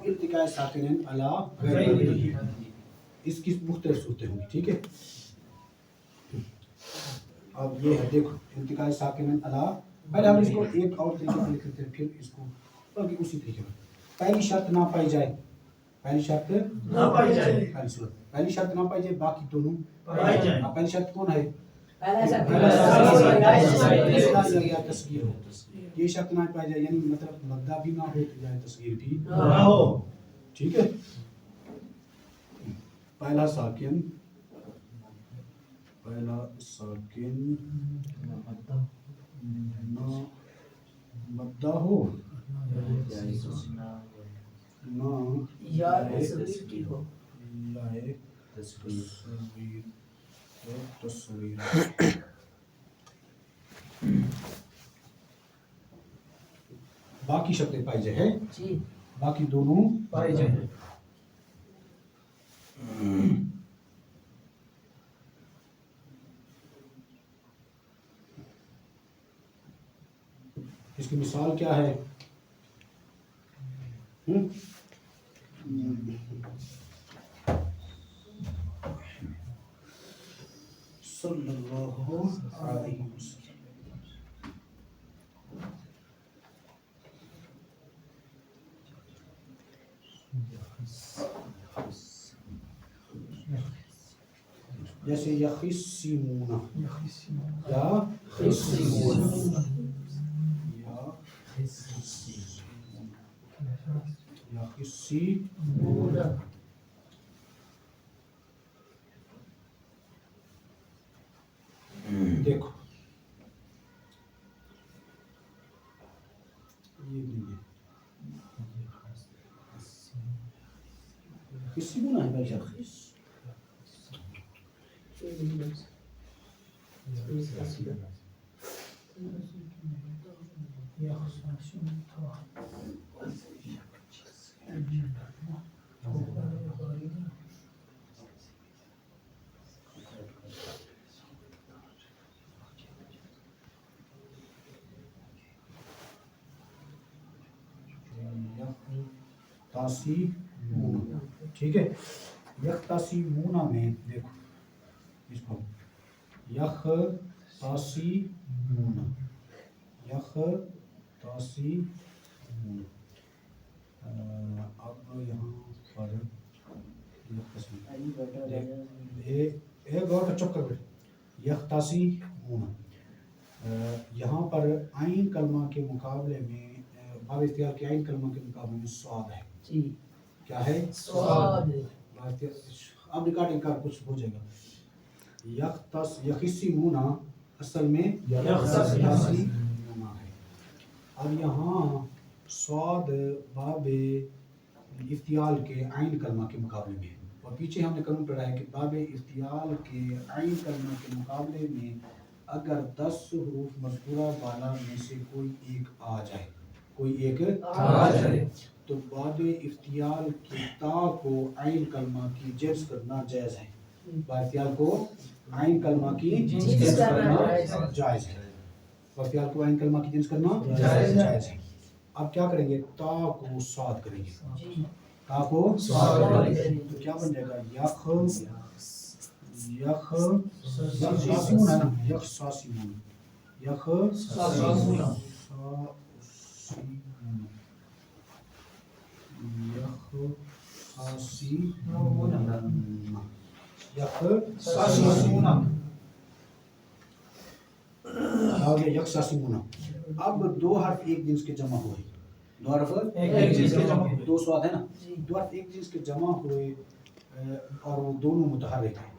التقاء ساکنین علی غیر اس کی مختلف صورتیں ہوں گی. ٹھیک ہے. اب یہ ہے دیکھو التقاء ساکنین علی. پہلے ہم اس کو ایک اور طریقے سے لکھ لیتے ہیں پھر اس کو باقی اسی طریقے میں. پہلی شرط نہ پائی جائے. پہلی شرط نہ پائی جائے. پہلی شرط نہ پائی جائے باقی دونوں پائی جائیں. پہلی شرط کون ہے؟ تصغیر ہو. یہ شرط نہ پائی جائے یعنی مطلب مدہ بھی نہ ہو تو جائے تصغیر بھی نہ ہو. ٹھیک ہے. پہلا ساکن نہ مدہ ہو نہ یا تصویر. باقی شرطیں پائی جائے ہیں. باقی دونوں پائی جائیں. اس کی مثال کیا ہے؟ صلی اللہ علیہ وسلم. جیسے یخصمون دیکھو یہ یخصمون ہے بھائی شخص. یختصمون. ٹھیک ہے. یختصمون میں دیکھو اس کو یختصمون اب یہاں پر ایک اور چپ کر بیٹھ. یختصمون یہاں پر عین کلمہ کے مقابلے میں باب اختیار کے عین کلمہ کے مقابلے میں صاد ہے. کیا ہے؟ صاد. اب ریکارڈنگ کا کچھ ہو جائے گا. یخصمون اصل میں یختصمون ہے. اب یہاں صاد باب افتعال کے عین کلمہ کے مقابلے میں ہے اور پیچھے ہم نے قانون پڑھا ہے کہ باب افتعال کے عین کلمہ کے مقابلے میں اگر 10 حروف مذکورہ بالا میں سے کوئی ایک آ جائے تو باب افتعال کی تا کو عین کلمہ کی جنس کرنا جائز ہے. باب افتعال کو عین کلمہ کی جنس کرنا جائز ہے. باب افتعال کو عین کلمہ کی جنس کرنا جائز ہے. اب کیا کریں گے؟ تا کو صاد کریں گے. تا کو صاد کریں گے تو کیا بن جائے گا؟ یخصمون ہے نا. یخصمون یخصمون. اب دو حرف ایک جنس کے جمع ہوئے. دو حرف ایک جنس کے جمع ہوئے. دو سواد ہے نا. دو حرف ایک جنس کے جمع ہوئے اور وہ دونوں متحرک ہیں.